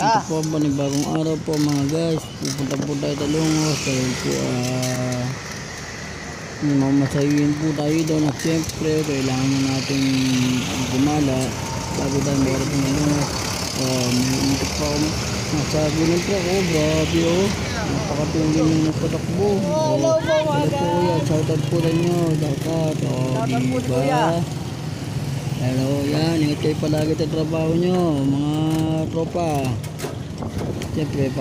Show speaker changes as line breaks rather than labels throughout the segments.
Ito po, panibagong araw po mga guys. Pupunta po tayo Talungos dahil po mamasayuin po tayo doon at siyempre kailangan natin gumala bago tayo meron po Talungos. May umitok pa ako. Nasabi ng po ako, grabe oh. Napakatuloy yung nagpatakbo. Hello po kuya, shoutout po rin nyo. Shoutout. Diba? Hello, yan. Ingat kayo palagi sa trabaho nyo, mga tropa. Siyempre,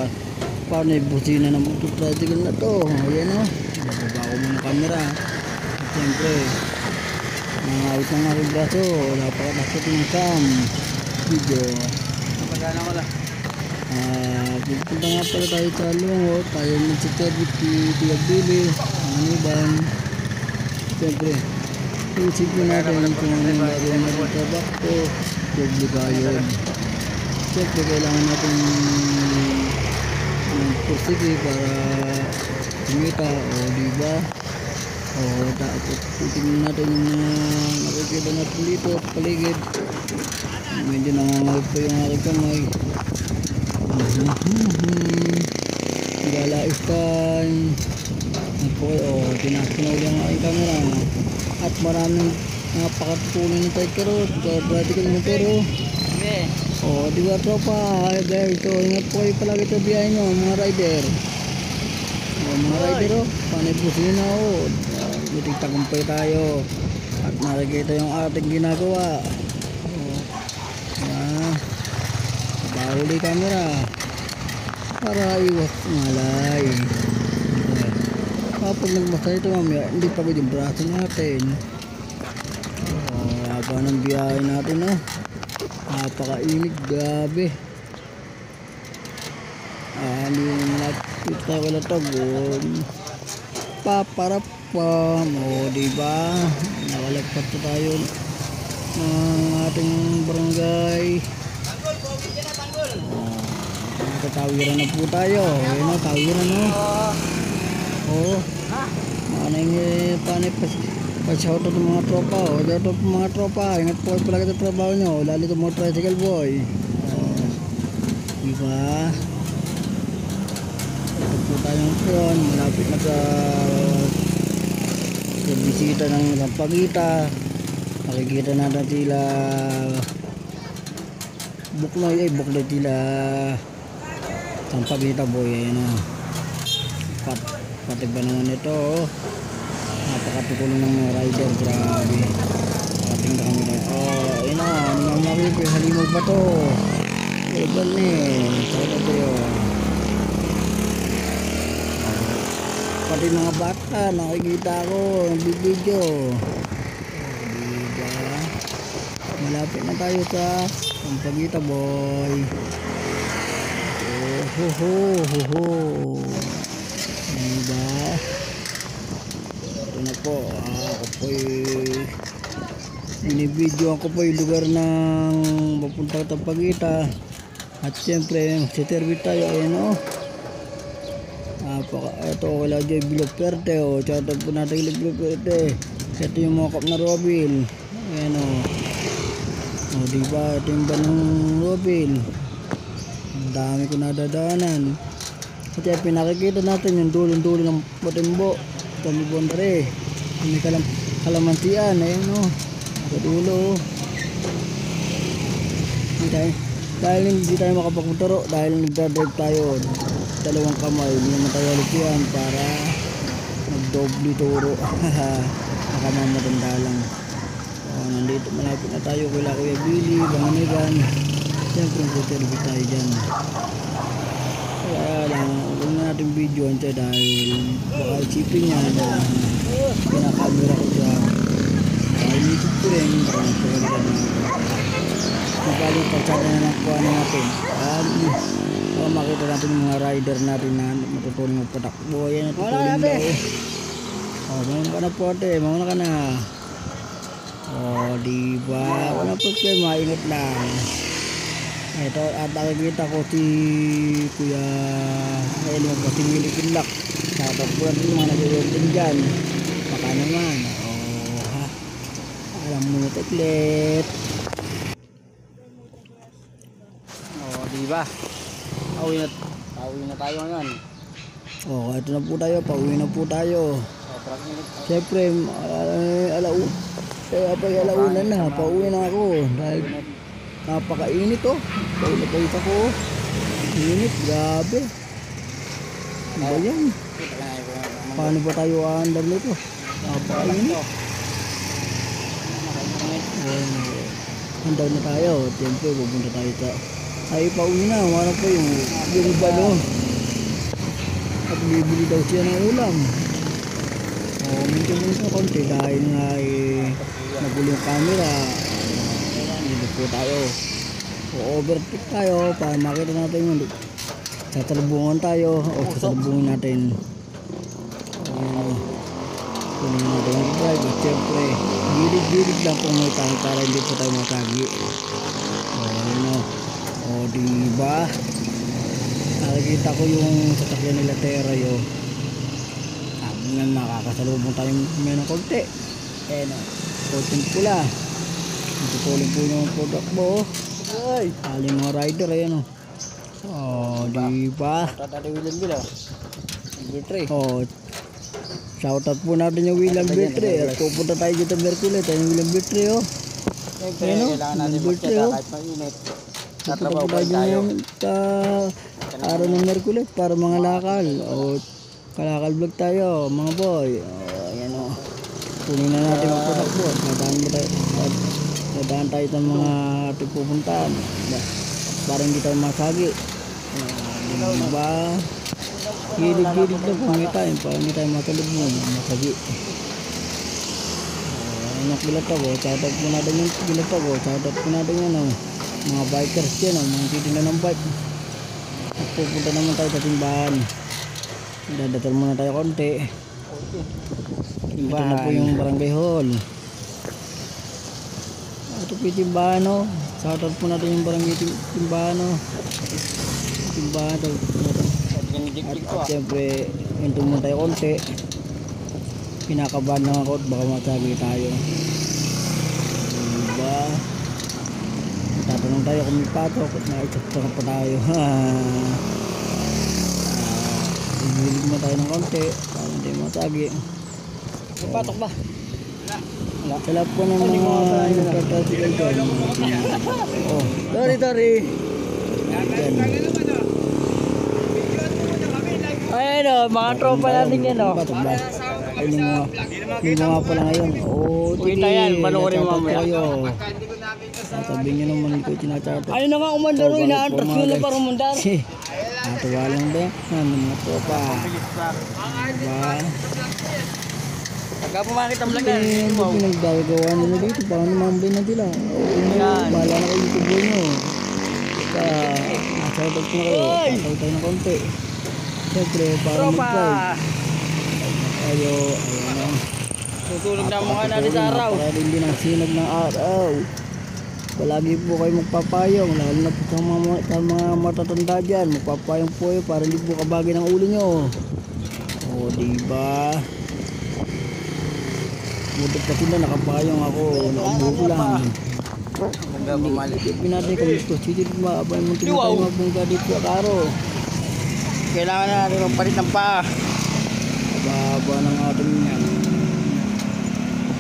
paano yung busina ng tricycle na to? Ayan o. Bababa ko muna camera. At siyempre, nangawit ng aking braso. Napakatakot ng cam. Video.
Napagana ko lang.
Pupunta nga pala tayo sa Lungo. Tayo mag-service Kuya Billy. Ang iban. Siyempre, isipin natin kung ano yung bagay na trabaho ko. Doble kayon. Siyempre, kailangan natin pursige para kumita. O diba? O tapos titingnan natin yung nakikita natin dito at paligid. Medyo nangangalit pa yung aking kamay. Galais time. Tinakinaw yung aking camera. At maraming napakatulong ng tikerot. Practical mo pero. Diba tropa? Guys, so ingat po kayo palagi sa biyahe nyo mga rider. Mga rider panay busina buting tagumpay tayo. At nakikita yung ating ginagawa. Bahuli camera para iwas malay. Kapag nagmasay ito mamaya hindi pagod yung braso natin. Haba ng biyahe natin napakainit, grabe. Hindi yung lapit tayo wala tagon paparap pa diba nakalagpat na tayo ng ating barangay. Tawiran na po tayo. Ayun tawiran panay pa shoutout ng mga tropa shoutout ng mga tropa. Ingat po palagi sa trabaho nyo lalo sa mga tricycle boy. Diba ito po tayong phone malapit na sa bisita ng Sampaguita. Makikita natin sila buklay sila Sampaguita boy. Pati ba naman ito napakatulong ng mga rider, grabe. Ating na kami namamagin ko yung halimag ba to iban sabi ko yun. Pati mga bata nakikita ko nagbibideo. Diba malapit na tayo sa Sampaguita boy. Diba ito na po ako po binibidyoan ko po yung lugar ng papunta sa Sampaguita. At siyempre magsiservice tayo. Ayan ito wala dyan Biloperte shoutout po natin yung Biloperte. Ito yung mokap na Robil. Ayan diba ito yung banong Robil. Ang dami ko nadadaanan. At yan pinakikita natin yung dulo ng Patimbo kami bondare may kalamantian. Ayan sa dulo. Dahil hindi tayo makapagputuro dahil nagdadrive tayo dalawang kamay hindi naman tayo alipian para magdoble turo. Nakamamatanda lang. Nandito malapit na tayo kila Kuya Billy Banganigan. Siyempre magsiservice tayo dyan. Kaya lang huwag na natin videoan siya dahil baka isipin niya na pinakamera ko siya. Dahil YouTube ko rin magaling pagsada na ng kuha na natin. Makita natin yung mga rider natin na matutulong magpatakbo. Ayan natutulong daw. Mauna ka na po ate, mauna ka na. Diba wala po kayo maingat lang. Ito at nakikita ko si Kuya ngayon magpasimili kinlak. Shoutout po natin yung mga nag-iwagin dyan. Baka naman alam mo teklet. Diba
Pauwi na tayo ngayon.
Oh, ito na po tayo. Pauwi na po tayo.
Sobrang init.
Siyempre, alauna na. Pauwi na ako. Dahil napakainit oh. Paulit ako. Init, grabe. Ano ba yan? Paano ba tayo aandar nito? Napakainit. Andar na tayo. Siyempre, pupunta tayo sa... Tayo pauwi na. Wala pa yung balo. At bibili daw siya ng ulam. Medyo sa konti dahil nga nagulo yung camera. Dito po tayo. Overtake tayo para makita natin yung sasalubungan tayo o sasalubungin natin. Kunin natin yung drive. At syempre, gilid-gilid lang po may tayo para hindi po tayo matagi. Diba? Nakikita ko yung sasakyan nila Terayo. Sabi nga nakakasalubong tayo may ng konti. Konting pula. Ito po yung product mo. Aling mga rider ayan diba? Shoutout po natin yung William Bitre. At pupunta tayo dito Merkulit. Ayun yung William Bitre
Kailangan natin magtyaga kahit mainit.
Pupunta po tayo sa araw ng Merkulit para mga lakal. Kalakal vlog tayo mga boy. Ayan kunin na natin ang product po. Nadaan tayo sa mga ating pupuntahan para hindi tayo masagi. Diba? Gilid-gilid na po may tayo para hindi tayo matalubong masagi. Bilat ako, shoutout po natin yung bilat ako, shoutout po natin yung mga bikers yan, mga titinda ng bike. At pupunta naman tayo sa timbahan. Dadatal muna tayo konti. Ito na po yung barangay hall. Ito po yung timbahan shoutout po natin yung barangay timbahan timbahan at siyempre hinto muna tayo konti. Kinakabahan lang ako at baka matagi tayo. Diba? Tatanong tayo kung may patok at naitsakta pa tayo. Ibilig mo tayo ng konti para hindi matagi.
May patok ba?
Wala. Sa lahat po ng mga nagtatrasikal dyan. Sorry. Ayan mga tropa natin yan Patok ba? Ayun yung mga pala ngayon.
Kita yan, panoorin mo mamaya.
Sabihin nyo naman ko tinacharter.
Ayun na nga umandar inaantras nyo na para umandar.
Natuwa lang ba? Mga tropa. Diba?
Pagka pumakita mo lang yan.
Hindi pinagdagawa nila dito. Paano mamabay na sila? Bahala na kayo YouTube nyo. Basta shoutout na kayo. Shoutout tayo ng konti. Siyempre para mag-drive. Ayan
tutulog na mga natin sa araw.
Para hindi ng sinag ng araw. Palagi po kayo magpapayong. Lalo na po sa mga matatanda dyan. Magpapayong po kayo para hindi po kabagay ng ulo nyo. Diba? Butot kasi na nakapayong ako. Nakabuko lang.
Ganda bumalik.
Isipin natin kung gusto. Sige ba? Abay mo tayo mabungga dito akaro.
Kailangan na natin magpalit ng paa.
Baba ng ating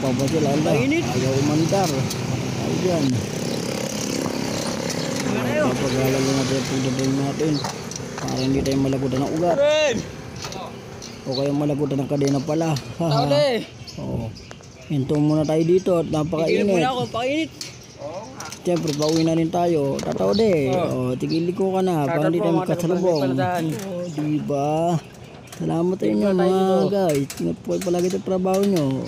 pagpapasyal. Ayaw umandar. Ayaw dyan. Papagalan lang natin ang pagdadal natin para hindi tayo malagutan ng ugat o kaya malagutan ng kadena pala. Hinto muna tayo dito at napakainit. Siyempre pauwi na rin tayo. Tatawde. Tigili ko ka na para hindi tayo magkasalubong. Diba? Salamat sa inyo mga guys. Ingat po kayo palagi sa trabaho nyo.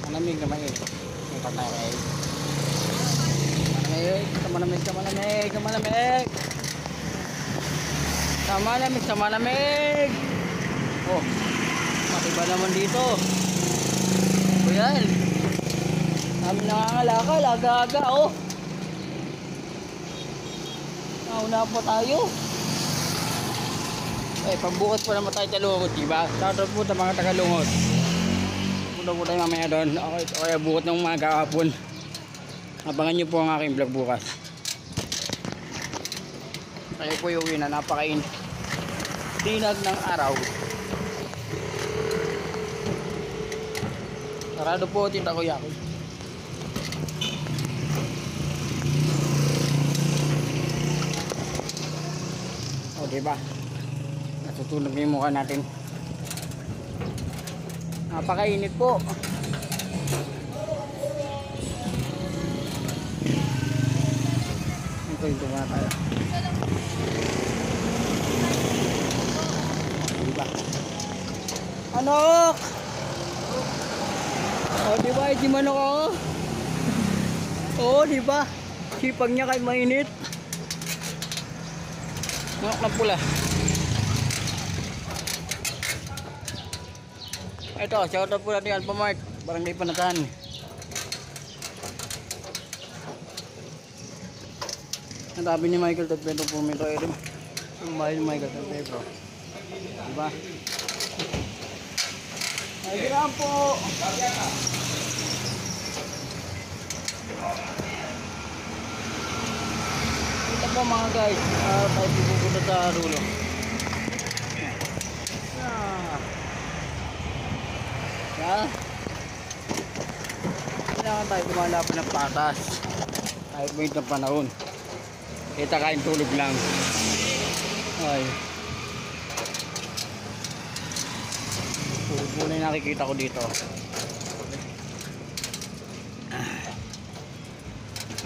Malamig naman eh. Ito tayo Malamig. Matiba naman dito. Ayan. Kami nangangalakal, aga-aga nauna po tayo. Pagbukas pa naman tayo talungod, diba? Shoutout po sa mga tagalungod. Punta po tayo mamaya doon. O kaya bukat ng umaga hapon. Abangan nyo po ang aking vlog bukas. Tayo po yung uwi na napakain. Tinag ng araw. Sarado po tita kuya ko. O diba? Natutunog na yung mukha natin. Napakainit po. Ito muna tayo. Diba? Anok! O diba? Hindi man ako. O diba? Sipag niya kahit mainit. Manok na pula. Ito, shoutout po natin Alpha Mart. Barangay Panatahan. Ang tabi ni Michael Tagpedro po mito rin. Ang bahay ni Michael Tagpedro. Diba? Ay, gram po! Ito po mga guys. Tayo pupunta sa dulo. Kailangan tayo lumalaban ng patas kahit may ng panahon. Kita kain tulog lang. Ay, puro na yung nakikita ko dito.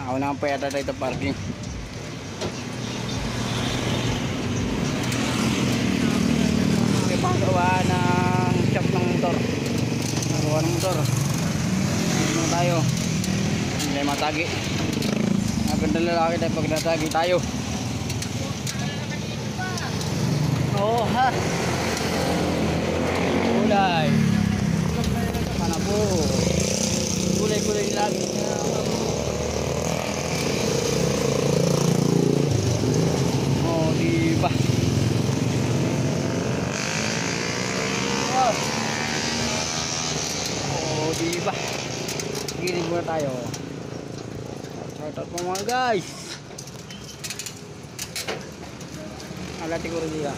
Ako na ang payata tayo sa parking. May pagawa ng shop ng motor. Nagawa ng motor. Ano tayo? Hindi matagi. Magandang lalaki tayo pag natagi tayo. Oo ha. Kulay. Mana po. Kulay-kulay lagi. Oh, diba? Oh, diba? Giling muna tayo. Shoutout po mga guys. Alati ko rin nila.